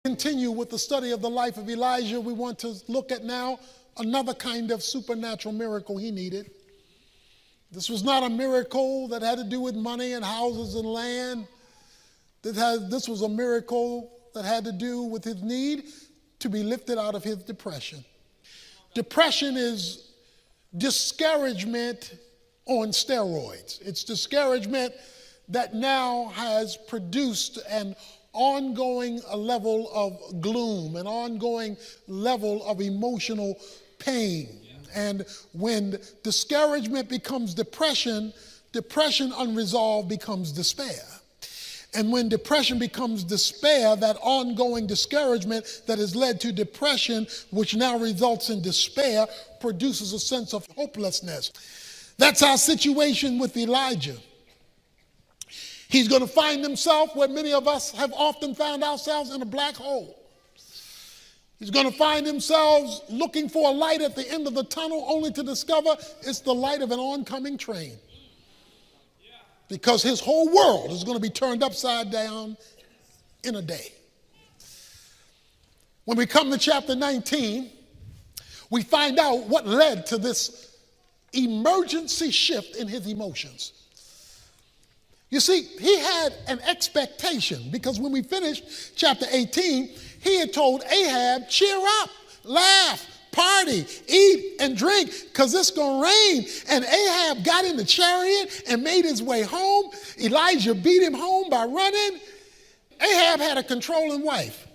Continue with the study of the life of Elijah. We want to look at now another kind of supernatural miracle he needed. This was not a miracle that had to do with money and houses and land. This was a miracle that had to do with his need to be lifted out of his depression. Depression is discouragement on steroids. It's discouragement that now has produced an ongoing level of gloom, an ongoing level of emotional pain. And when discouragement becomes depression, depression unresolved becomes despair. And when depression becomes despair, that ongoing discouragement that has led to depression, which now results in despair, produces a sense of hopelessness. That's our situation with Elijah. He's going to find himself where many of us have often found ourselves, in a black hole. He's going to find himself looking for a light at the end of the tunnel, only to discover it's the light of an oncoming train. Because his whole world is going to be turned upside down in a day. When we come to chapter 19, we find out what led to this emergency shift in his emotions. You see, he had an expectation, because when we finished chapter 18, he had told Ahab, cheer up, laugh, party, eat, and drink, because it's going to rain. And Ahab got in the chariot and made his way home. Elijah beat him home by running. Ahab had a controlling wife.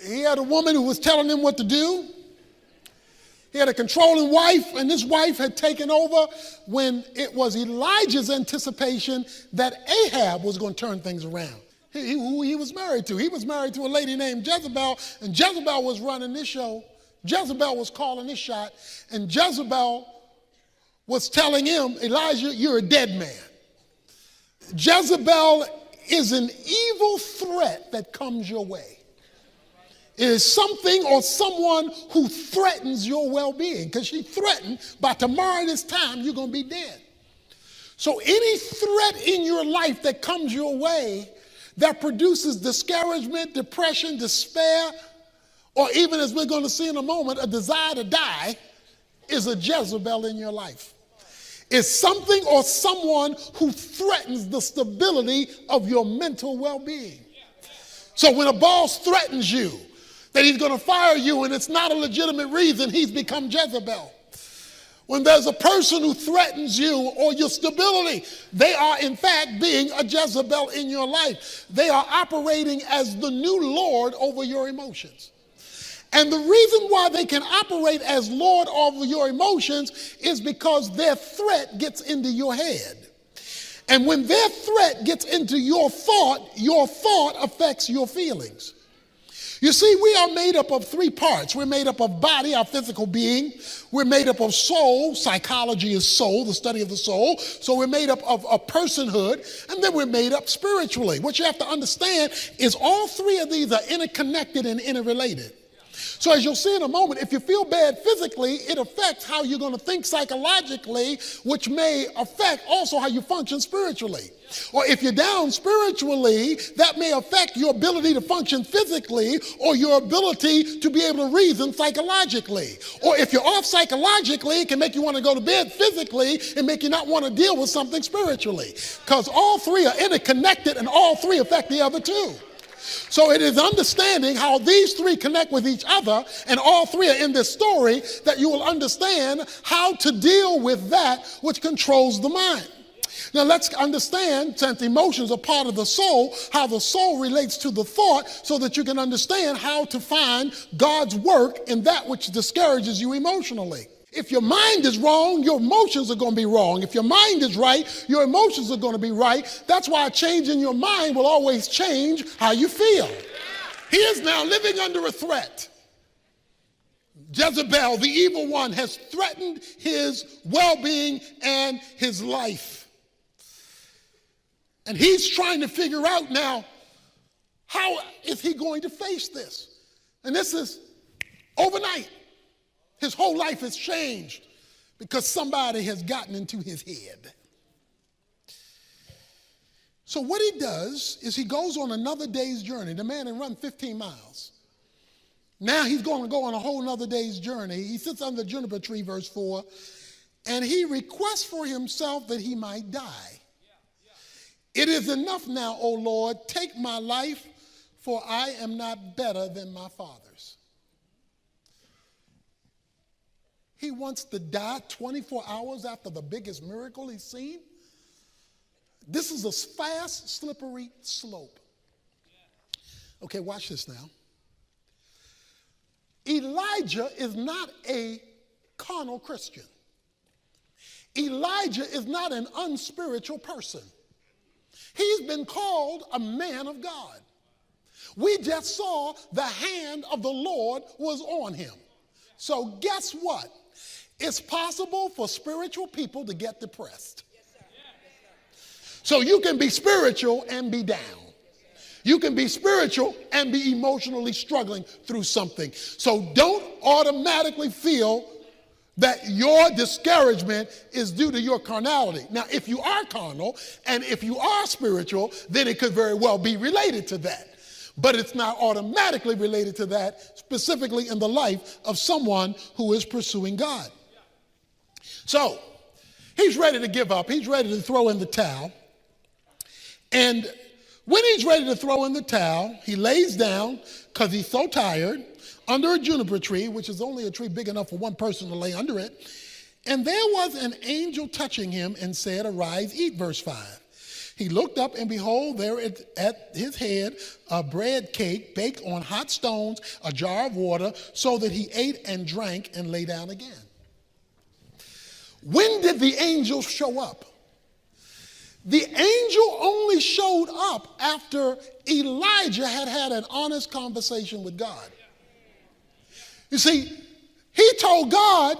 He had a woman who was telling him what to do. He had a controlling wife, and this wife had taken over when it was Elijah's anticipation that Ahab was going to turn things around. Who he was married to. He was married to a lady named Jezebel, and Jezebel was running this show. Jezebel was calling this shot, and Jezebel was telling him, Elijah, you're a dead man. Jezebel is an evil threat that comes your way. It is something or someone who threatens your well-being, because she threatened by tomorrow this time you're going to be dead. So any threat in your life that comes your way that produces discouragement, depression, despair, or even, as we're going to see in a moment, a desire to die, is a Jezebel in your life. It's something or someone who threatens the stability of your mental well-being. So when a boss threatens you that he's going to fire you and it's not a legitimate reason, he's become Jezebel. When there's a person who threatens you or your stability, they are in fact being a Jezebel in your life. They are operating as the new Lord over your emotions. And the reason why they can operate as Lord over your emotions is because their threat gets into your head. And when their threat gets into your thought affects your feelings. You see, we are made up of three parts. We're made up of body, our physical being. We're made up of soul. Psychology is soul, the study of the soul. So we're made up of a personhood, and then we're made up spiritually. What you have to understand is all three of these are interconnected and interrelated. So as you'll see in a moment, if you feel bad physically, it affects how you're going to think psychologically, which may affect also how you function spiritually. Or if you're down spiritually, that may affect your ability to function physically or your ability to be able to reason psychologically. Or if you're off psychologically, it can make you want to go to bed physically and make you not want to deal with something spiritually. Because all three are interconnected and all three affect the other two. So it is understanding how these three connect with each other, and all three are in this story, that you will understand how to deal with that which controls the mind. Now let's understand, since emotions are part of the soul, how the soul relates to the thought, so that you can understand how to find God's work in that which discourages you emotionally. If your mind is wrong, your emotions are going to be wrong. If your mind is right, your emotions are going to be right. That's why a change in your mind will always change how you feel. He is now living under a threat. Jezebel, the evil one, has threatened his well-being and his life. And he's trying to figure out now, how is he going to face this? And this is overnight. His whole life has changed because somebody has gotten into his head. So what he does is he goes on another day's journey. The man had run 15 miles. Now he's going to go on a whole nother day's journey. He sits under the juniper tree, verse 4, and he requests for himself that he might die. It is enough now, O Lord, take my life, for I am not better than my fathers. He wants to die 24 hours after the biggest miracle he's seen. This is a fast, slippery slope. Okay, watch this now. Elijah is not a carnal Christian. Elijah is not an unspiritual person. He's been called a man of God. We just saw the hand of the Lord was on him. So guess what? It's possible for spiritual people to get depressed. So you can be spiritual and be down. You can be spiritual and be emotionally struggling through something. So don't automatically feel that your discouragement is due to your carnality. Now, if you are carnal and if you are spiritual, then it could very well be related to that. But it's not automatically related to that, specifically in the life of someone who is pursuing God. So he's ready to give up. He's ready to throw in the towel. And when he's ready to throw in the towel, he lays down because he's so tired under a juniper tree, which is only a tree big enough for one person to lay under it. And there was an angel touching him and said, arise, eat, verse 5. He looked up, and behold, there at his head a bread cake baked on hot stones, a jar of water, so that he ate and drank and lay down again. When did the angel show up? The angel only showed up after Elijah had had an honest conversation with God. You see, he told God,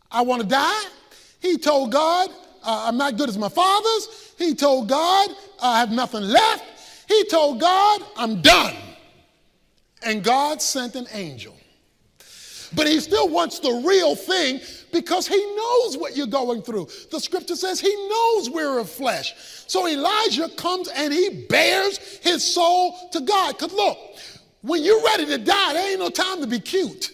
I want to die. He told God, I'm not good as my fathers. He told God, I have nothing left. He told God, I'm done. And God sent an angel. But he still wants the real thing because he knows what you're going through. The scripture says he knows we're of flesh. So Elijah comes and he bears his soul to God. Because look, when you're ready to die, there ain't no time to be cute.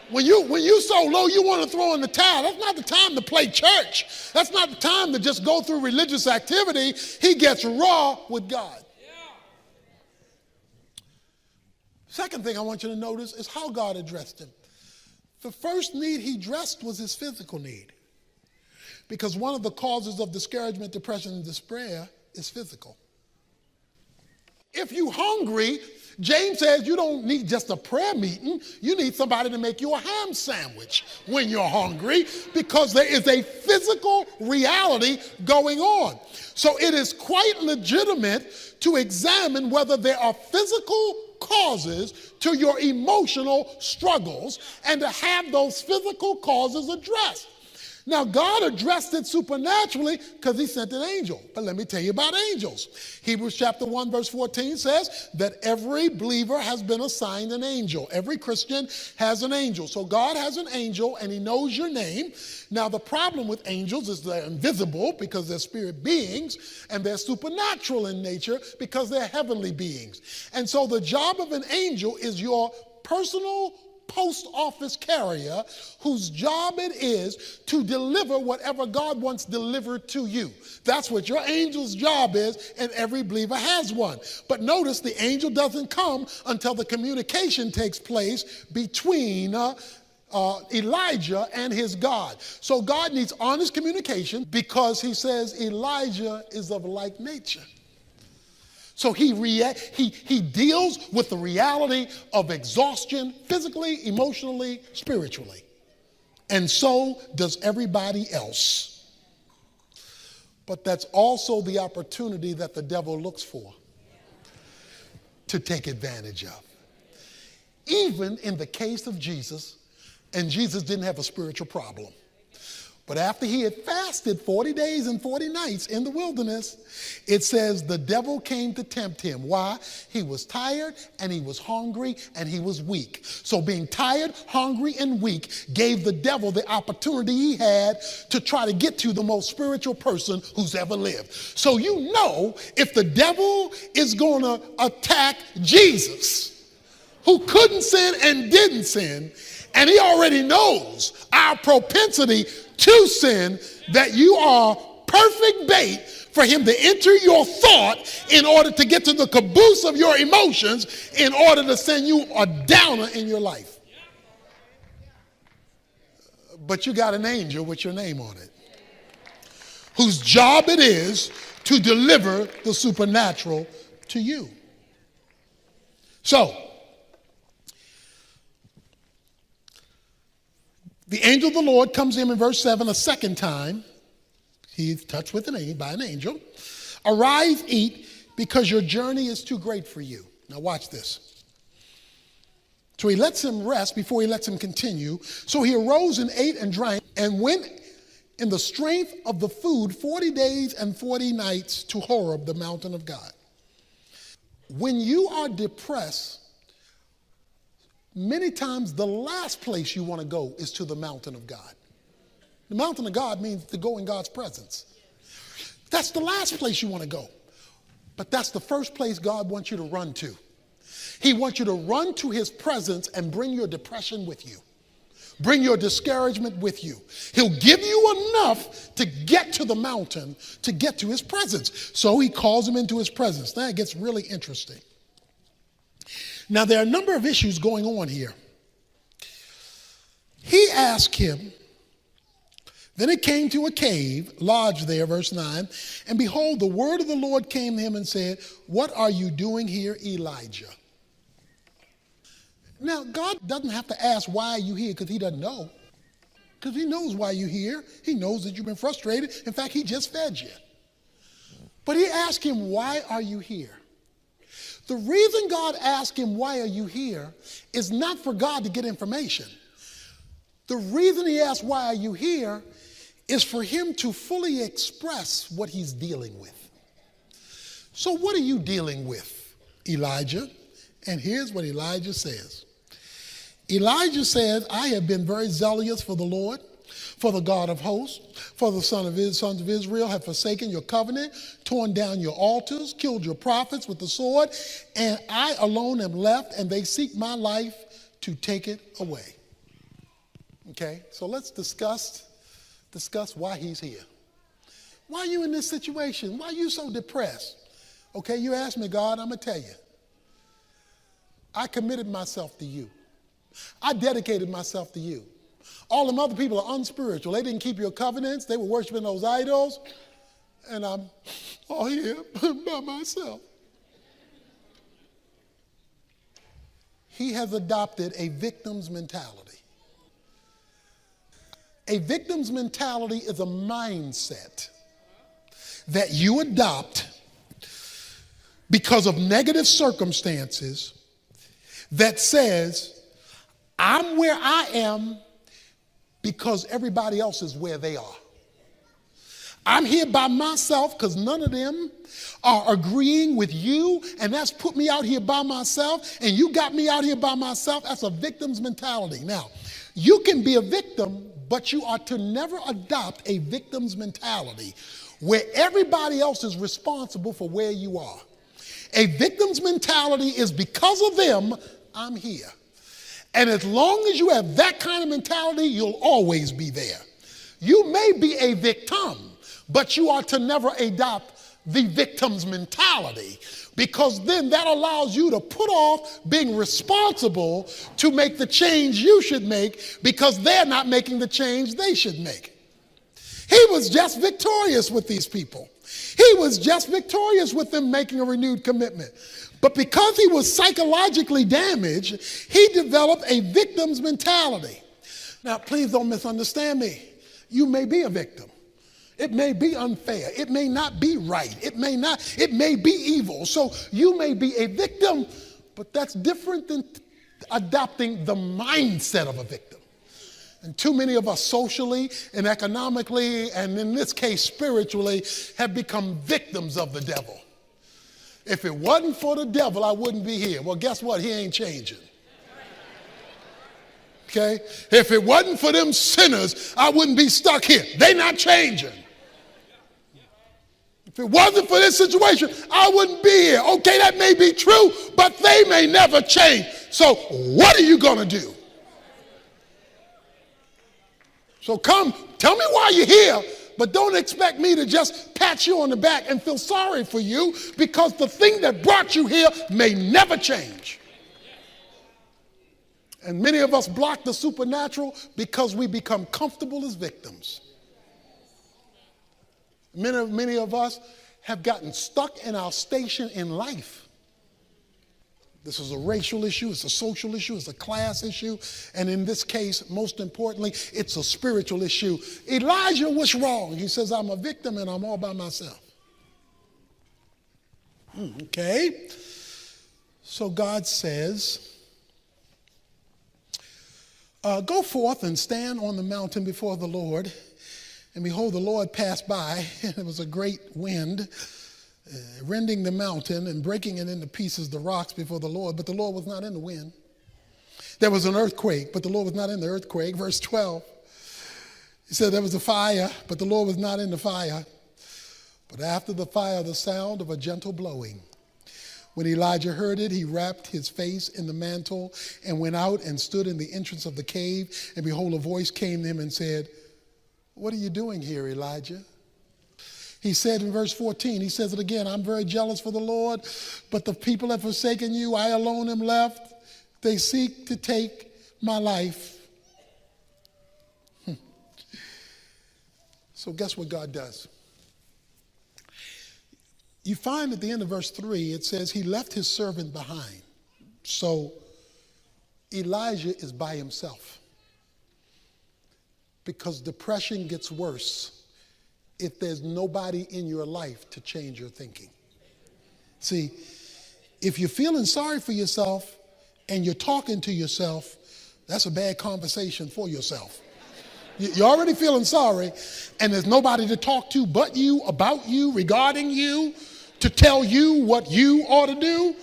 When you so low you want to throw in the towel, that's not the time to play church. That's not the time to just go through religious activity. He gets raw with God. Second thing I want you to notice is how God addressed him. The first need he addressed was his physical need. Because one of the causes of discouragement, depression, and despair is physical. If you're hungry, James says you don't need just a prayer meeting. You need somebody to make you a ham sandwich when you're hungry, because there is a physical reality going on. So it is quite legitimate to examine whether there are physical causes to your emotional struggles and to have those physical causes addressed. Now, God addressed it supernaturally because he sent an angel. But let me tell you about angels. Hebrews chapter 1, verse 14 says that every believer has been assigned an angel. Every Christian has an angel. So God has an angel and he knows your name. Now, the problem with angels is they're invisible because they're spirit beings, and they're supernatural in nature because they're heavenly beings. And so the job of an angel is your personal post office carrier whose job it is to deliver whatever God wants delivered to you. That's what your angel's job is, and every believer has one. But notice the angel doesn't come until the communication takes place between Elijah and his God. So God needs honest communication because he says Elijah is of like nature. So he deals with the reality of exhaustion physically, emotionally, spiritually. And so does everybody else. But that's also the opportunity that the devil looks for to take advantage of. Even in the case of Jesus, and Jesus didn't have a spiritual problem. But after he had fasted 40 days and 40 nights in the wilderness, it says the devil came to tempt him. Why? He was tired and he was hungry and he was weak. So being tired, hungry, and weak gave the devil the opportunity he had to try to get to the most spiritual person who's ever lived. So you know, if the devil is going to attack Jesus, who couldn't sin and didn't sin, and he already knows our propensity to sin, that you are perfect bait for him to enter your thought in order to get to the caboose of your emotions in order to send you a downer in your life. But you got an angel with your name on it, whose job it is to deliver the supernatural to you. So, the angel of the Lord comes in verse 7 a second time. He's touched with by an angel. Arise, eat, because your journey is too great for you. Now watch this. So he lets him rest before he lets him continue. So he arose and ate and drank and went in the strength of the food 40 days and 40 nights to Horeb, the mountain of God. When you are depressed, many times the last place you want to go is to the mountain of God. The mountain of God means to go in God's presence. That's the last place you want to go. But that's the first place God wants you to run to. He wants you to run to his presence and bring your depression with you. Bring your discouragement with you. He'll give you enough to get to the mountain, to get to his presence. So he calls him into his presence. Now it gets really interesting. Now, there are a number of issues going on here. He asked him, then it came to a cave, lodged there, verse 9, and behold, the word of the Lord came to him and said, what are you doing here, Elijah? Now, God doesn't have to ask, why are you here? Because he doesn't know. Because he knows why you're here. He knows that you've been frustrated. In fact, he just fed you. But he asked him, why are you here? The reason God asked him, why are you here, is not for God to get information. The reason he asked, why are you here, is for him to fully express what he's dealing with. So what are you dealing with, Elijah? And here's what Elijah says. Elijah says, I have been very zealous for the Lord, for the God of hosts, for the sons of Israel have forsaken your covenant, torn down your altars, killed your prophets with the sword, and I alone am left, and they seek my life to take it away. Okay, so let's discuss why he's here. Why are you in this situation? Why are you so depressed? Okay, you asked me, God, I'm going to tell you. I committed myself to you. I dedicated myself to you. All them other people are unspiritual. They didn't keep your covenants. They were worshiping those idols. And I'm all here by myself. He has adopted a victim's mentality. A victim's mentality is a mindset that you adopt because of negative circumstances that says, I'm where I am because everybody else is where they are. I'm here by myself because none of them are agreeing with you, and that's put me out here by myself, and you got me out here by myself. That's a victim's mentality. Now, you can be a victim, but you are to never adopt a victim's mentality where everybody else is responsible for where you are. A victim's mentality is because of them, I'm here. And as long as you have that kind of mentality, you'll always be there. You may be a victim, but you are to never adopt the victim's mentality, because then that allows you to put off being responsible to make the change you should make because they're not making the change they should make. He was just victorious with these people. He was just victorious with them making a renewed commitment. But because he was psychologically damaged, he developed a victim's mentality. Now, please don't misunderstand me. You may be a victim. It may be unfair. It may not be right. It may be evil. So you may be a victim, but that's different than adopting the mindset of a victim. And too many of us socially and economically, and in this case spiritually, have become victims of the devil. If it wasn't for the devil, I wouldn't be here. Well, guess what? He ain't changing. Okay? If it wasn't for them sinners, I wouldn't be stuck here. They not changing. If it wasn't for this situation, I wouldn't be here. Okay, that may be true, but they may never change. So what are you going to do? So come, tell me why you're here, but don't expect me to just pat you on the back and feel sorry for you, because the thing that brought you here may never change. And many of us block the supernatural because we become comfortable as victims. Many of us have gotten stuck in our station in life. This is a racial issue, it's a social issue, it's a class issue, and in this case, most importantly, it's a spiritual issue. Elijah was wrong. He says, I'm a victim and I'm all by myself. Okay? So God says, go forth and stand on the mountain before the Lord. And behold, the Lord passed by, and it was a great wind, rending the mountain and breaking it into pieces, the rocks before the Lord. But the Lord was not in the wind. There was an earthquake, but the Lord was not in the earthquake. Verse 12, he said there was a fire, but the Lord was not in the fire. But after the fire, the sound of a gentle blowing. When Elijah heard it, he wrapped his face in the mantle and went out and stood in the entrance of the cave. And behold, a voice came to him and said, what are you doing here, Elijah? He said in verse 14, he says it again, I'm very jealous for the Lord, but the people have forsaken you. I alone am left. They seek to take my life. So guess what God does? You find at the end of verse 3, it says he left his servant behind. So Elijah is by himself. Because depression gets worse if there's nobody in your life to change your thinking. See, if you're feeling sorry for yourself and you're talking to yourself, that's a bad conversation for yourself. You're already feeling sorry, and there's nobody to talk to but you, about you, regarding you, to tell you what you ought to do,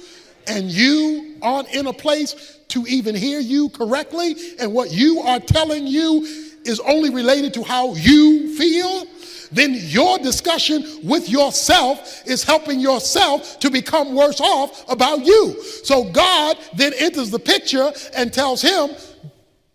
and you aren't in a place to even hear you correctly, and what you are telling you is only related to how you feel, then your discussion with yourself is helping yourself to become worse off about you. So God then enters the picture and tells him,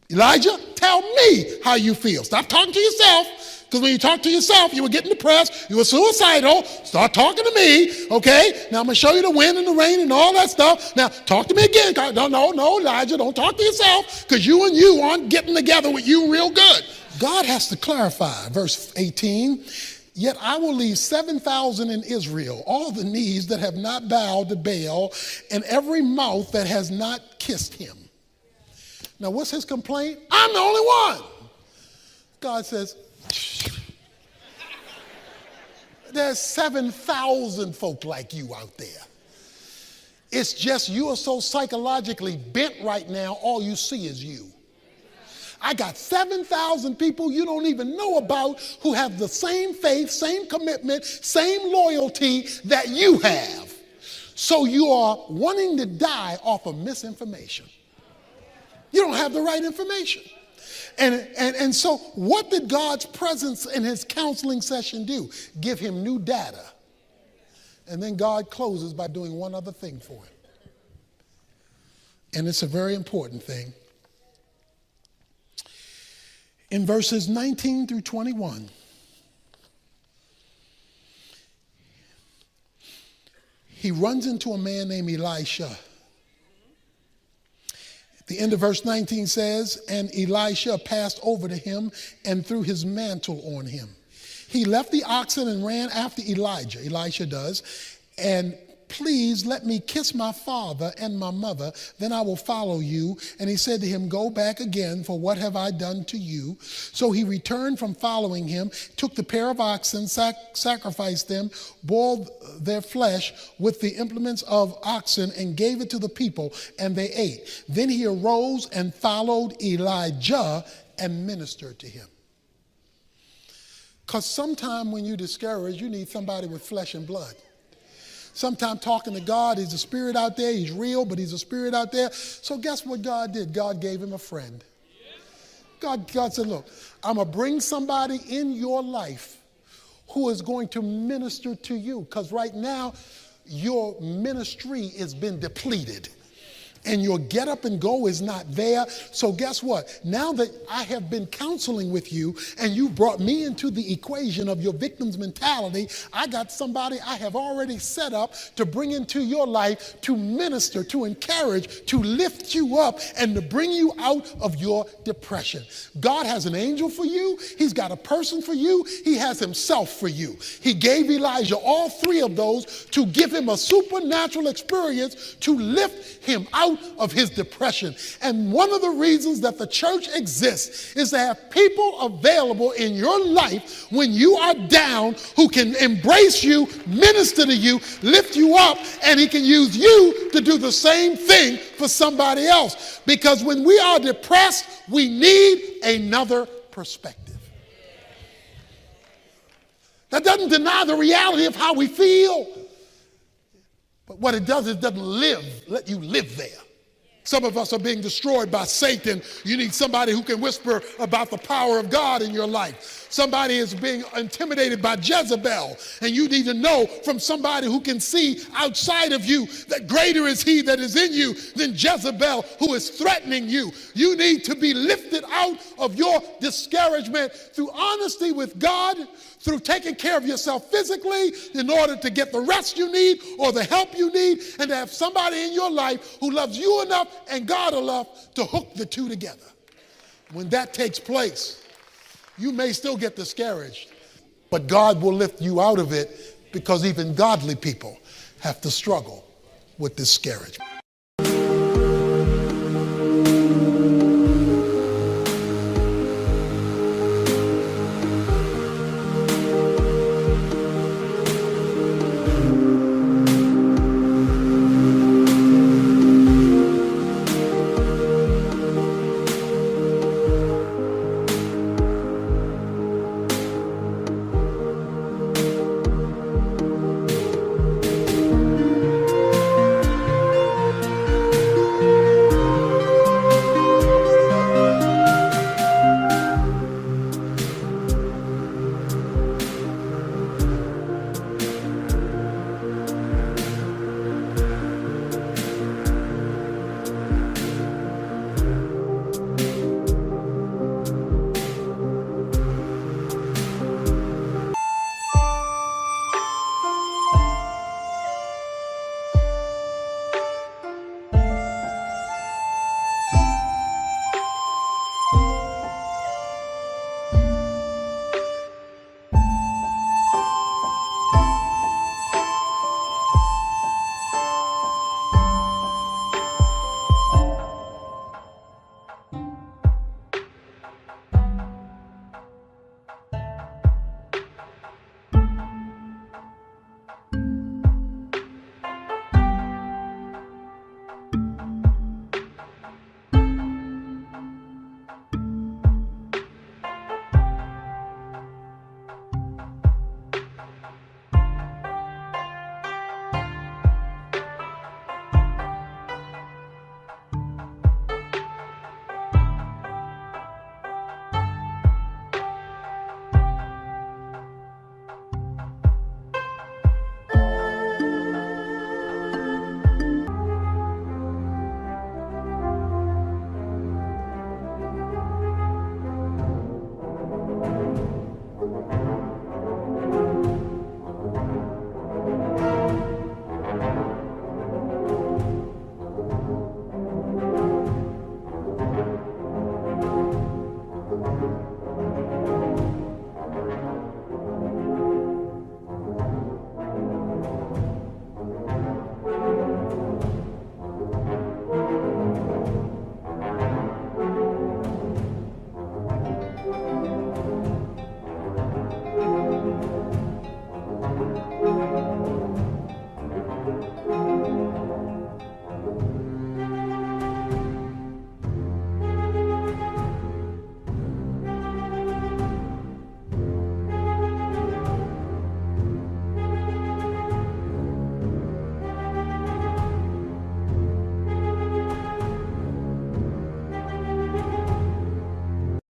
Elijah, tell me how you feel. Stop talking to yourself, because when you talk to yourself, you were getting depressed, you were suicidal. Start talking to me, okay? Now I'm going to show you the wind and the rain and all that stuff. Now talk to me again. No, Elijah, don't talk to yourself, because you and you aren't getting together with you real good. God has to clarify, verse 18, yet I will leave 7,000 in Israel, all the knees that have not bowed to Baal, and every mouth that has not kissed him. Now, what's his complaint? I'm the only one. God says, there's 7,000 folk like you out there. It's just you are so psychologically bent right now, all you see is you. I got 7,000 people you don't even know about who have the same faith, same commitment, same loyalty that you have. So you are wanting to die off of misinformation. You don't have the right information. And so what did God's presence in his counseling session do? Give him new data. And then God closes by doing one other thing for him. And it's a very important thing. In verses 19 through 21, he runs into a man named Elisha. The end of verse 19 says, and Elisha passed over to him and threw his mantle on him. He left the oxen and ran after Elijah, Elisha does, and please let me kiss my father and my mother, then I will follow you. And he said to him, go back again, for what have I done to you? So he returned from following him, took the pair of oxen, sacrificed them, boiled their flesh with the implements of oxen, and gave it to the people, and they ate. Then he arose and followed Elijah and ministered to him. Because sometimes when you're discouraged, you need somebody with flesh and blood. Sometimes talking to God, he's a spirit out there, he's real, but he's a spirit out there. So guess what God did? God gave him a friend. God said, look, I'm going to bring somebody in your life who is going to minister to you. Because right now, your ministry has been depleted. And your get up and go is not there. So guess what? Now that I have been counseling with you and you brought me into the equation of your victim's mentality, I got somebody I have already set up to bring into your life to minister, to encourage, to lift you up, and to bring you out of your depression. God has an angel for you. He's got a person for you. He has himself for you. He gave Elijah all three of those to give him a supernatural experience to lift him out of his depression. And one of the reasons that the church exists is to have people available in your life when you are down who can embrace you, minister to you, lift you up, and he can use you to do the same thing for somebody else. Because when we are depressed, we need another perspective. That doesn't deny the reality of how we feel. But what it does is it doesn't let you live there. Some of us are being destroyed by Satan. You need somebody who can whisper about the power of God in your life. Somebody is being intimidated by Jezebel, and you need to know from somebody who can see outside of you that greater is he that is in you than Jezebel who is threatening you. You need to be lifted out of your discouragement through honesty with God, through taking care of yourself physically in order to get the rest you need or the help you need, and to have somebody in your life who loves you enough and God enough to hook the two together. When that takes place, you may still get discouraged, but God will lift you out of it, because even godly people have to struggle with discouragement.